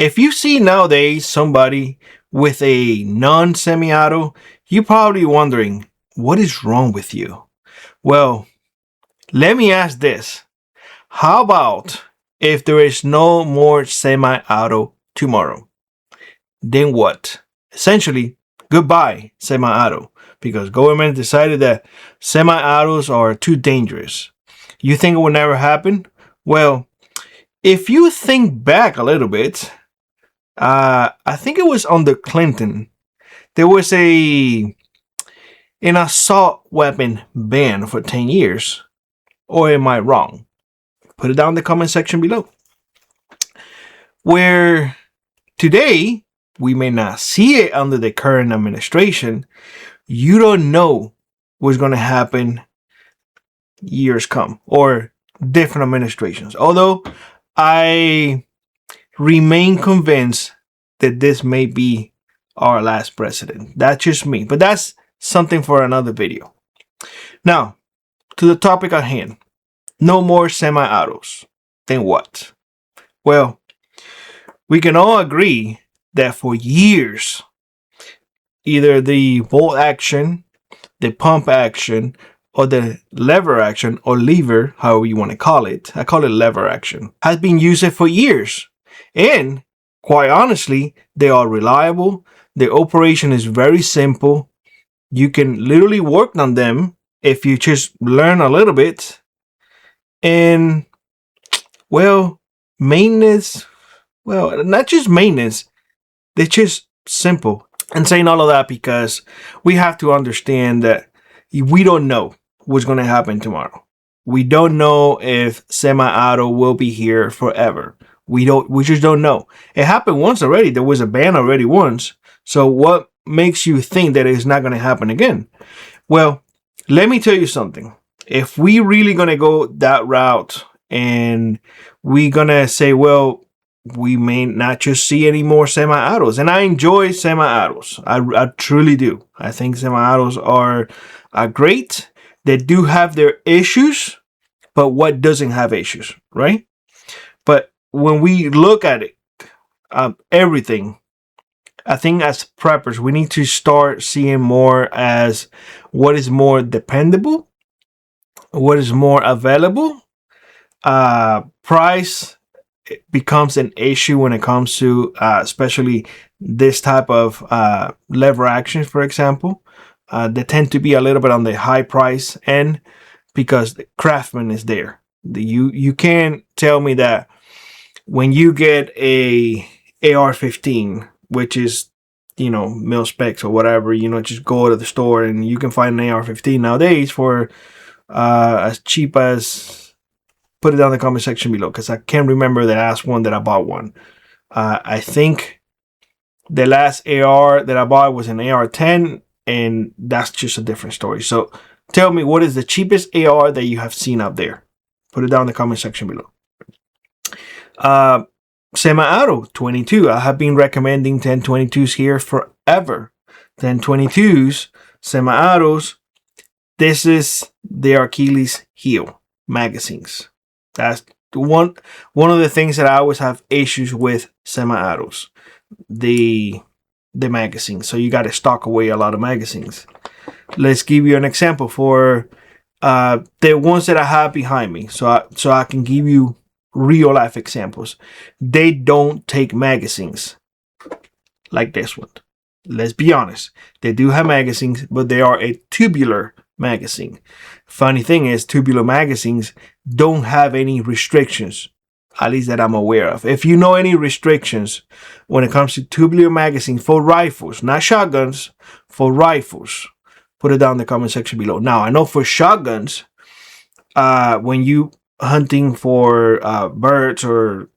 If you see nowadays somebody with a non-semi-auto, you're probably wondering, what is wrong with you? Well, let me ask this. How about if there is no more semi-auto tomorrow? Then what? Essentially, goodbye semi-auto, because government decided that semi-autos are too dangerous. You think it will never happen? Well, if you think back a little bit, I think it was under Clinton. There was an assault weapon ban for 10 years. Or am I wrong? Put it down in the comment section below. Where today, we may not see it under the current administration. You don't know what's going to happen years come or different administrations. Although I remain convinced that this may be our last president. That's just me, but that's something for another video. Now, to the topic at hand. No more semi-autos. Then what? Well, we can all agree that for years, either the volt action, the pump action, or the lever action, or lever, however you want to call it, I call it lever action, has been used for years. And quite honestly, they are reliable. The operation is very simple. You can literally work on them if you just learn a little bit. And, well, maintenance, well, not just maintenance, they're just simple. And saying all of that because we have to understand that we don't know what's going to happen tomorrow. We don't know if semi-auto will be here forever. We just don't know. It happened once already. There was a ban already once. So what makes you think that it's not going to happen again? Well, let me tell you something. If we really going to go that route and we going to say, well, we may not just see any more semi-autos. And I enjoy semi-autos. I truly do. I think semi-autos are great. They do have their issues, but what doesn't have issues, right? But when we look at it, everything, I think as preppers, we need to start seeing more as what is more dependable, what is more available. Price becomes an issue when it comes to especially this type of lever actions, for example. They tend to be a little bit on the high price end because the craftsman is there. You can't tell me that when you get a AR-15, which is, mil specs or whatever, just go to the store and you can find an AR-15 nowadays for as cheap as, put it down in the comment section below because I can't remember the last one that I bought one. I think the last AR that I bought was an AR-10, and that's just a different story. So tell me, what is the cheapest AR that you have seen out there? Put it down in the comment section below. Semi-auto 22. I have been recommending 1022s here forever. 1022s, semi-autos. This is their Achilles heel, magazines. That's one of the things that I always have issues with semi-autos. The magazines. So you got to stock away a lot of magazines. Let's give you an example for the ones that I have behind me. So I can give you real life examples. They don't take magazines like this one. Let's be honest. They do have magazines, but they are a tubular magazine. Funny thing is, tubular magazines don't have any restrictions, at least that I'm aware of. If you know any restrictions when it comes to tubular magazines for rifles, not shotguns, for rifles, put it down in the comment section below. Now, I know for shotguns, when you hunting for birds or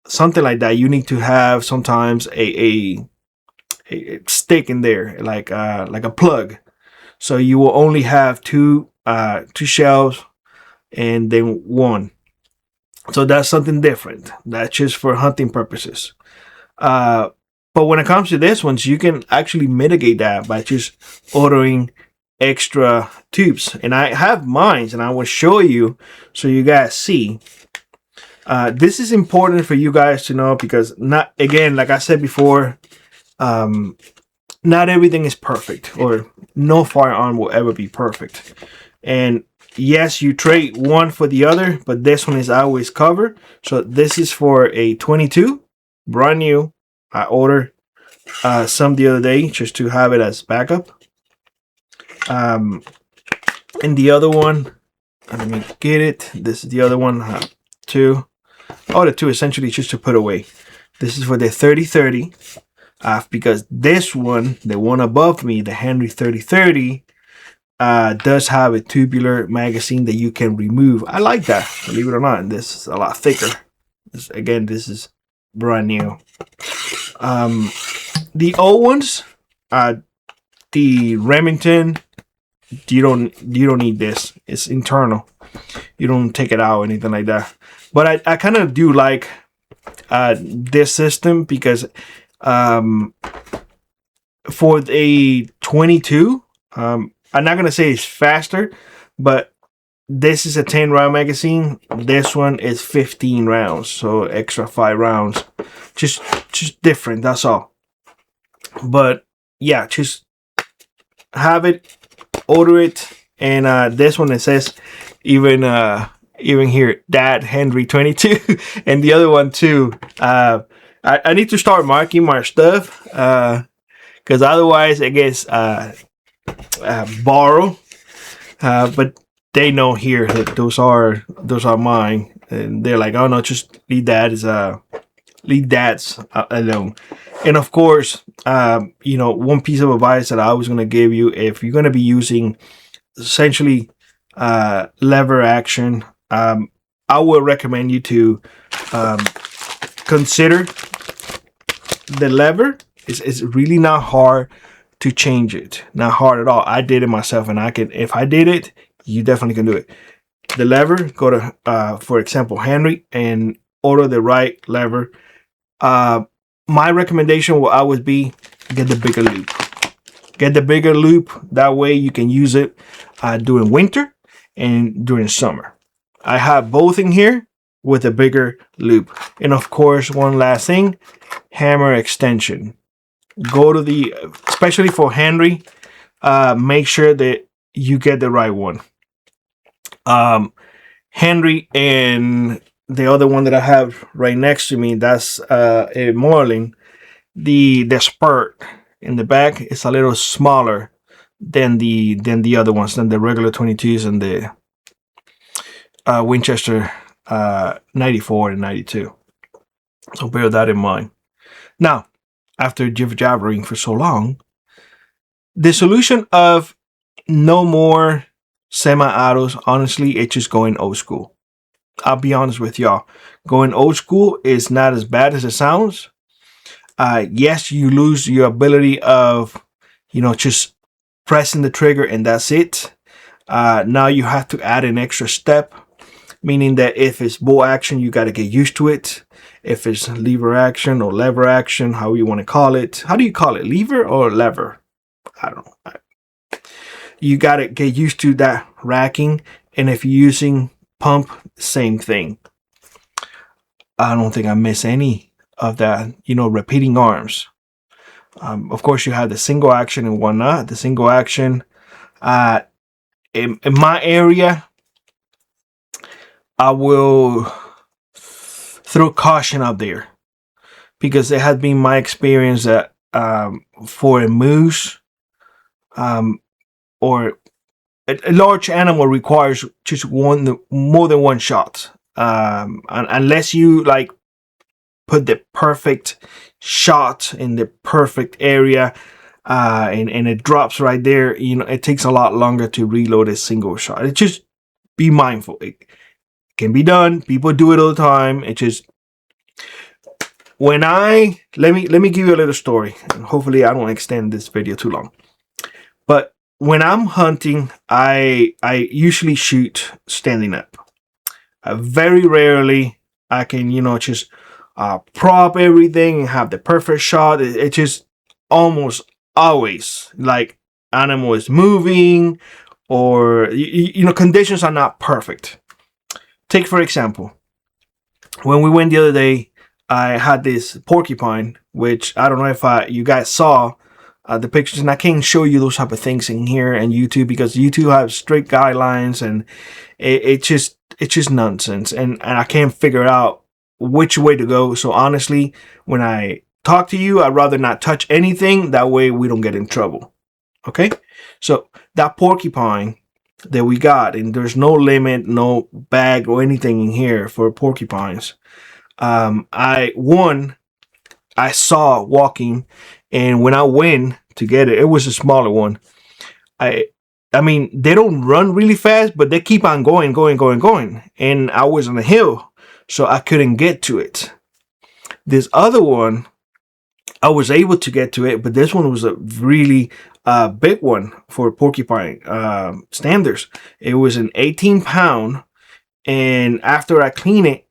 something like that, you need to have sometimes a stick in there, like a plug. So you will only have two shells and then one. So that's something different. That's just for hunting purposes. But when it comes to this ones, you can actually mitigate that by just ordering extra tubes. And I have mine, and I will show you so you guys see. This is important for you guys to know because not again, like I said before, not everything is perfect, or no firearm will ever be perfect. And yes, you trade one for the other, but this one is always covered. So this is for a 22, brand new. I ordered some the other day just to have it as backup. And the other one, let me get it. This is the other one, two. Oh, the two essentially just to put away. This is for the 30-30. Because this one, the one above me, the Henry 30-30, does have a tubular magazine that you can remove. I like that, believe it or not. And this is a lot thicker. Again, this is brand new. The old ones, the Remington, you don't need this. It's internal. You don't take it out or anything like that. But I kind of do like this system because for a 22, I'm not gonna say it's faster, but this is a 10 round magazine. This one is 15 rounds, so extra 5 rounds. Just different, that's all. But yeah, just have it, order it, and this one, it says even here, Dad Henry 22, and the other one too. I need to start marking my stuff because otherwise it gets borrowed. But they know here that those are mine, and they're like, oh no, just leave Dad's alone. And of course, one piece of advice that I was gonna give you, if you're gonna be using essentially lever action, I would recommend you to consider the lever. It's really not hard to change it. Not hard at all. I did it myself, and if I did it, you definitely can do it. The lever, go to, for example, Henry, and order the right lever. My recommendation will always be get the bigger loop. Get the bigger loop. That way you can use it during winter and during summer. I have both in here with a bigger loop. And of course, one last thing, hammer extension. Go to especially for Henry, make sure that you get the right one. Henry and the other one that I have right next to me, that's a Marlin. The spurt in the back is a little smaller than the other ones, than the regular 22s and the Winchester 94 and 92. So bear that in mind. Now, after jabbering for so long, the solution of no more semi-autos, honestly, it's just going old school. I'll be honest with y'all. Going old school is not as bad as it sounds. Yes, you lose your ability of, just pressing the trigger and that's it. Now you have to add an extra step, meaning that if it's bolt action, you got to get used to it. If it's lever action or lever action, how you want to call it. How do you call it? Lever or lever? I don't know. You got to get used to that racking. And if you're using pump, same thing. I don't think I miss any of that, repeating arms. Of course, you have the single action and whatnot. The single action, in my area, I will throw caution out there because it has been my experience that for a moose or a large animal requires just more than one shot. Unless you put the perfect shot in the perfect area and it drops right there, it takes a lot longer to reload a single shot. It just be mindful. It can be done. People do it all the time. It just let me give you a little story. And hopefully I don't extend this video too long. But when I'm hunting, I usually shoot standing up. Very rarely I can, just prop everything and have the perfect shot. It just almost always animal is moving or, conditions are not perfect. Take, for example, when we went the other day, I had this porcupine, which I don't know if you guys saw the pictures, and I can't show you those type of things in here and YouTube because YouTube have strict guidelines, and it's just nonsense, and I can't figure out which way to go. So honestly, when I talk to you, I'd rather not touch anything. That way we don't get in trouble. Okay, so that porcupine that we got, and there's no limit, no bag or anything in here for porcupines. I saw walking, and when I went to get it, it was a smaller one. I I mean, they don't run really fast, but they keep on going, going, going, going. And I was on a hill, so I couldn't get to it. This other one, I was able to get to it, but this one was a really big one for porcupine standards. It was an 18 pound, and after I clean it,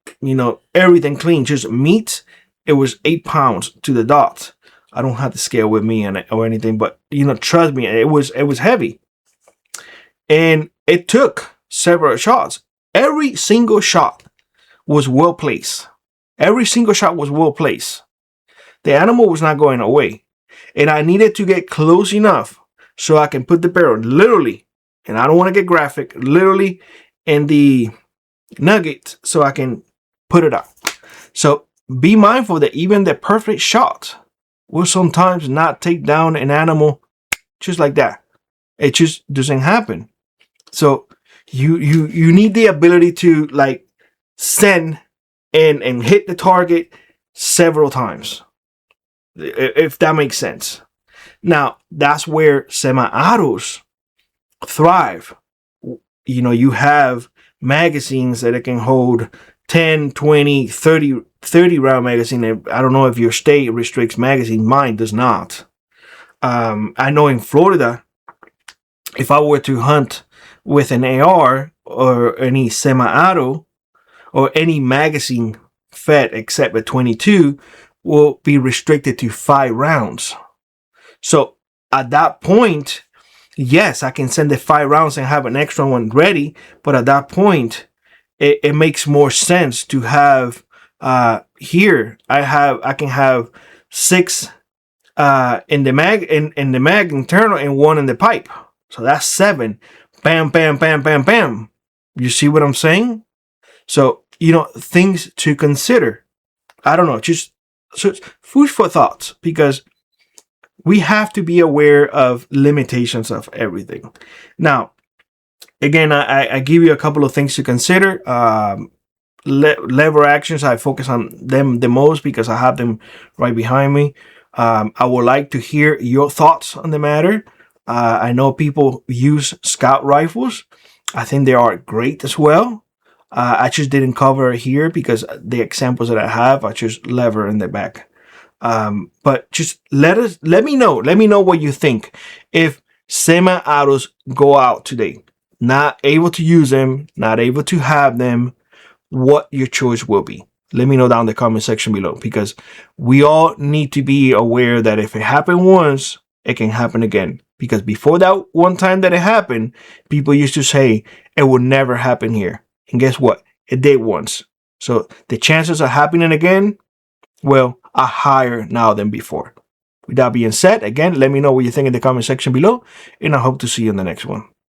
everything clean, just meat, it was 8 pounds to the dot. I don't have the scale with me or anything, but trust me, it was heavy, and it took several shots. Every single shot was well placed. Every single shot was well placed. The animal was not going away, and I needed to get close enough so I can put the barrel literally, and I don't want to get graphic, literally in the nugget so I can put it up. So be mindful that even the perfect shot will sometimes not take down an animal just like that. It just doesn't happen. So you need the ability to send and hit the target several times, if that makes sense. Now that's where semi-autos thrive. You have magazines that it can hold 10, 20, 30 round magazine. I don't know if your state restricts magazine. Mine does not. I know in Florida, if I were to hunt with an AR or any semi-auto or any magazine fed except a 22 will be restricted to 5 rounds. So at that point, yes, I can send the 5 rounds and have an extra one ready. But at that point, it makes more sense to have here. I can have 6 in the mag internal and 1 in the pipe. So that's 7. Bam, bam, bam, bam, bam. You see what I'm saying? So things to consider. I don't know, just food for thought, because we have to be aware of limitations of everything. Now, again, I give you a couple of things to consider. Lever actions, I focus on them the most because I have them right behind me. I would like to hear your thoughts on the matter. I know people use scout rifles. I think they are great as well. I just didn't cover it here because the examples that I have are just lever in the back. But just let me know what you think. If semi-autos go out today, not able to use them, not able to have them, what your choice will be. Let me know down in the comment section below, because we all need to be aware that if it happened once, it can happen again. Because before that one time that it happened, people used to say it would never happen here. And guess what? It did once. So the chances of happening again, well, are higher now than before. With that being said, again, let me know what you think in the comment section below, and I hope to see you in the next one.